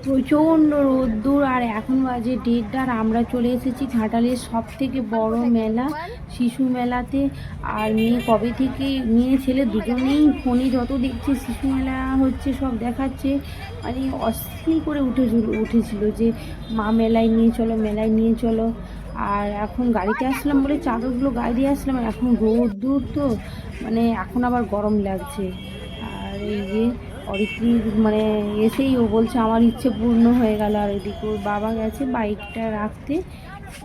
প্রচণ্ড রোদ্দুর। আর এখন বাজে 1:30, আর আমরা চলে এসেছি ঘাটালের সব থেকে বড় মেলা, শিশু মেলাতে। আর মেয়ে কবে থেকে, মেয়ে ছেলে দুজনেই ফোনে যত দেখছে শিশু মেলা হচ্ছে সব দেখাচ্ছে, মানে অস্থির করে উঠেছিল যে মা মেলায় নিয়ে চলো, মেলায় নিয়ে চলো। আর এখন গাড়িতে আসলাম বলে চাদরগুলো গায়ে দিয়ে আসলাম, আর এখন রোদ্দুর তো, মানে এখন আবার গরম লাগছে। আর এই যে অরিত্রীর মানে এসেই ও বলছে আমার ইচ্ছে পূর্ণ হয়ে গেল। আর ওইদিকে ওর বাবা গেছে বাইকটা রাখতে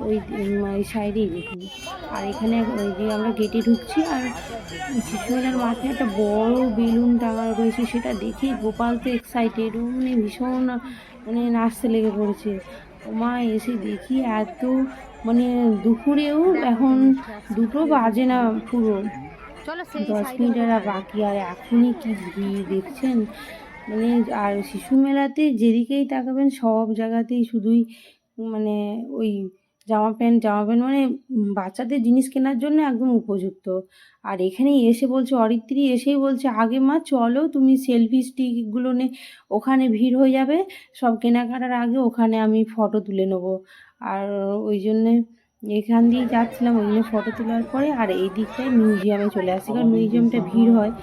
ওই সাইডেই দেখুন। আর এখানে ওই যে আমরা গেটে ঢুকছি, আর শিশুমেলার মাঠে একটা বড় বেলুন টাঙানো রয়েছে, সেটা দেখেই গোপাল তো এক্সাইটেড, ও মানে ভীষণ মানে নাচতে লেগে পড়েছে। ও মা, এসে দেখি এত মানে দুপুরেও এখন 2টো বাজে না পুরো, 10 মিনিটের বাকি, আর এখনই কি ভিড় দেখছেন মানে। আর শিশু মেলাতে যেদিকেই তাকাবেন সব জায়গাতেই শুধুই মানে ওই জামা প্যান্ট মানে বাচ্চাদের জিনিস কেনার জন্য একদম উপযুক্ত। আর এখানে এসে বলছে, অরিত্রী এসেই বলছে আগে মা চলো তুমি সেলফি স্টিকগুলো নে, ওখানে ভিড় হয়ে যাবে, সব কেনাকাটার আগে ওখানে আমি ফটো তুলে নেবো। আর ওই জন্যে এখান দিয়েই যাচ্ছিলাম, ওই জন্য ফটো তোলার পরে আর এই দিকটায় মিউজিয়ামে চলে আসি, কারণ মিউজিয়ামটা ভিড় হয়।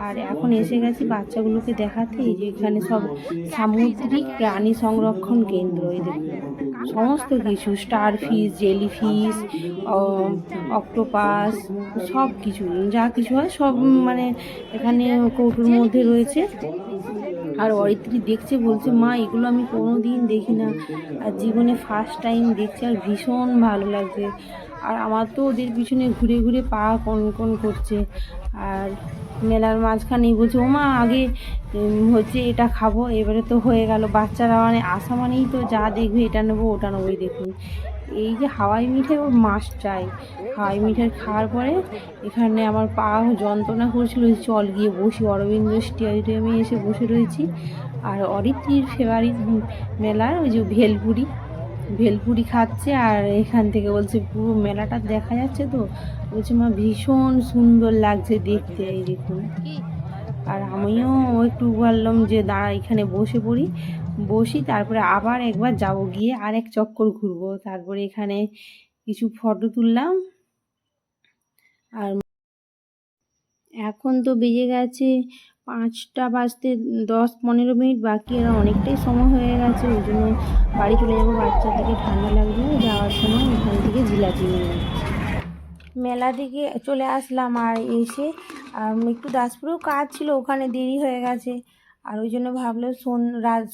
আর এখন এসে গেছি বাচ্চাগুলোকে দেখাতে, এই যে এখানে সব সামুদ্রিক প্রাণী সংরক্ষণ কেন্দ্র, এই দেখুন সমস্ত কিছু, star fish, jelly fish, octopus, সব কিছু যা কিছু হয় সব মানে এখানে কৌটোর মধ্যে রয়েছে। আর অরিত্রী দেখছে, বলছে মা এগুলো আমি কোনো দিন দেখি না, আর জীবনে ফার্স্ট টাইম দেখছি, আর ভীষণ ভালো লাগছে। আর আমার তো ওদের পিছনে ঘুরে ঘুরে পা কনকন করছে। আর মেলার মাঝখানেই বলছে ও মা আগে হচ্ছে এটা খাবো, এবারে তো হয়ে গেল, বাচ্চারা মানে আসা মানেই তো যা দেখবে এটা নেবো ওটা নেবো। এই দেখুন এই যে হাওয়াই মিঠাই ওর মাস্ট চাই। হাওয়াই মিঠাই খাওয়ার পরে এখানে আমার পা যন্ত্রণা করছিল, চল গিয়ে বসি, অরবিন্দ স্টেডিয়ামে এসে বসে রয়েছি। আর অরিত্রীর ফেভারিট মেলার ওই যে ভেলপুরি খাচ্ছে, আর এখান থেকে বলছে পুরো মেলাটা দেখা যাচ্ছে তো, বলছে মা ভীষণ সুন্দর লাগছে দেখতে, এই দেখুন। আর আমিও একটু বললাম যে দাঁড়া এখানে বসি, তারপরে আবার একবার যাব, গিয়ে আর এক চক্কর ঘুরবো, তারপরে এখানে কিছু ফটো তুললাম। আর এখন তো বেজে গেছে 5টা বাজতে 10-15 মিনিট বাকি, আর অনেকটাই সময় হয়ে গেছে, ওই জন্য বাড়ি চলে যাবো, বাচ্চাদেরকে ঠান্ডা লাগবে, যাওয়ার সময় এখান থেকে জিলাপি নিয়ে মেলা থেকে চলে আসলাম। আর এসে একটু দাসপুরেও কাজ ছিল, ওখানে দেরি হয়ে গেছে, আর ওই জন্য ভাবলো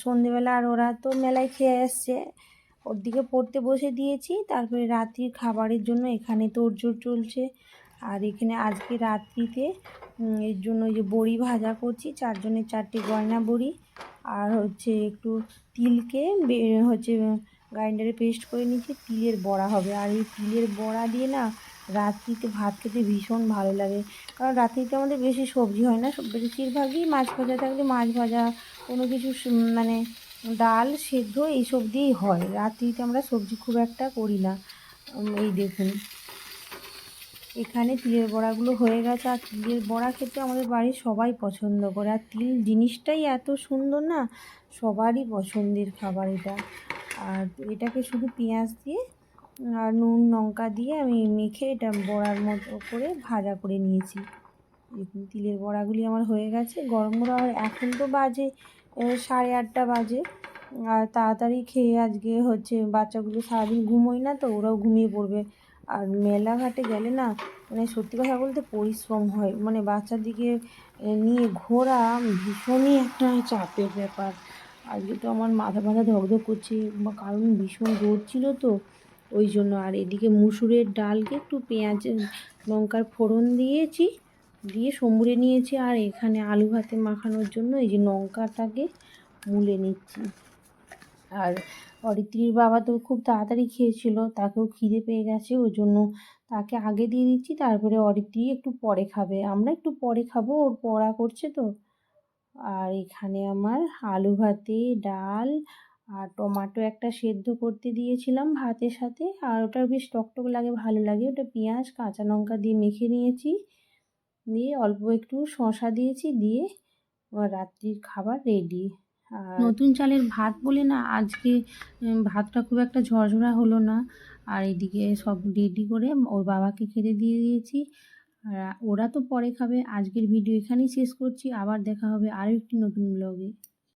সন্ধেবেলা, আর ওরা তো মেলায় খেয়ে এসছে, ওর দিকে পড়তে বসে দিয়েছি। তারপরে রাত্রির খাবারের জন্য এখানে তোড়জোড় চলছে। আর এখানে আজকে রাত্রিতে এর জন্য ওই যে বড়ি ভাজা করছি, 4জনের 4টে গয়না বড়ি, আর হচ্ছে একটু তিলকে হচ্ছে গ্রাইন্ডারে পেস্ট করে নিচ্ছি, তিলের বড়া হবে। আর এই তিলের বড়া দিয়ে না রাত্রিতে ভাত খেতে ভীষণ ভালো লাগে, কারণ রাত্রিতে আমাদের বেশি সবজি হয় না, বেশিরভাগই মাছ ভাজা থাকলে মাছ ভাজা, কোনো কিছু মানে ডাল সেদ্ধ এইসব দিয়েই হয়, রাত্রিতে আমরা সবজি খুব একটা করি না। এই দেখুন এখানে তিলের বড়াগুলো হয়ে গেছে। আর তিলের বড়া খেতে আমাদের বাড়ির সবাই পছন্দ করে, আর তিল জিনিসটাই এত সুন্দর না, সবারই পছন্দের খাবার এটা। আর এটাকে শুধু পেঁয়াজ দিয়ে আর নুন লঙ্কা দিয়ে আমি মেখে এটা বড়ার মতো করে ভাজা করে নিয়েছি। দেখুন তিলের বড়াগুলি আমার হয়ে গেছে গরম গরম। আর এখন তো বাজে 8:30 বাজে, আর তাড়াতাড়ি খেয়ে আজকে হচ্ছে বাচ্চাগুলো সারাদিন ঘুমোয় না তো, ওরাও ঘুমিয়ে পড়বে। আর মেলাঘাটে গেলে না মানে সত্যি কথা বলতে পরিশ্রম হয়, মানে বাচ্চাদিকে নিয়ে ঘোরা ভীষণই একটা চাপের ব্যাপার। আজকে তো আমার মাথা ধকধক করছে, কারণ ভীষণ রোদ ছিল তো ওই জন্য। আর এদিকে মুসুরের ডালকে একটু পেঁয়াজ লঙ্কার ফোড়ন দিয়েছি, দিয়ে সম্বুরে নিয়েছি। আর এখানে আলু ভাতে মাখানোর জন্য এই যে লঙ্কাটাকে মুলে নিচ্ছি। আর অরিত্রীর বাবা তো খুব তাড়াতাড়ি খেয়েছিল, তাকেও খিদে পেয়ে গেছে, ওই জন্য তাকে আগে দিয়ে দিচ্ছি, তারপরে অরিত্রী একটু পরে খাবে, আমরা একটু পরে খাবো, ওর পড়া করছে তো। আর এখানে আমার আলু ভাতে ডাল আর টমাটো একটা সেদ্ধ করতে দিয়েছিলাম ভাতের সাথে, আর ওটা বেশ টকটক লাগে, ভালো লাগে, ওটা পেঁয়াজ কাঁচা লঙ্কা দিয়ে মেখে নিয়েছি, দিয়ে অল্প একটু শসা দিয়েছি, দিয়ে আমার রাত্রির খাবার রেডি। আর নতুন চালের ভাত বলে না আজকে ভাতটা খুব একটা ঝরঝরা হলো না। আর এদিকে সব রেডি করে ওর বাবাকে খেতে দিয়ে দিয়েছি। আর ওরা তো পরে খাবে। আজকের ভিডিও এখানেই শেষ করছি। আবার দেখা হবে আরও একটি নতুন ব্লগে।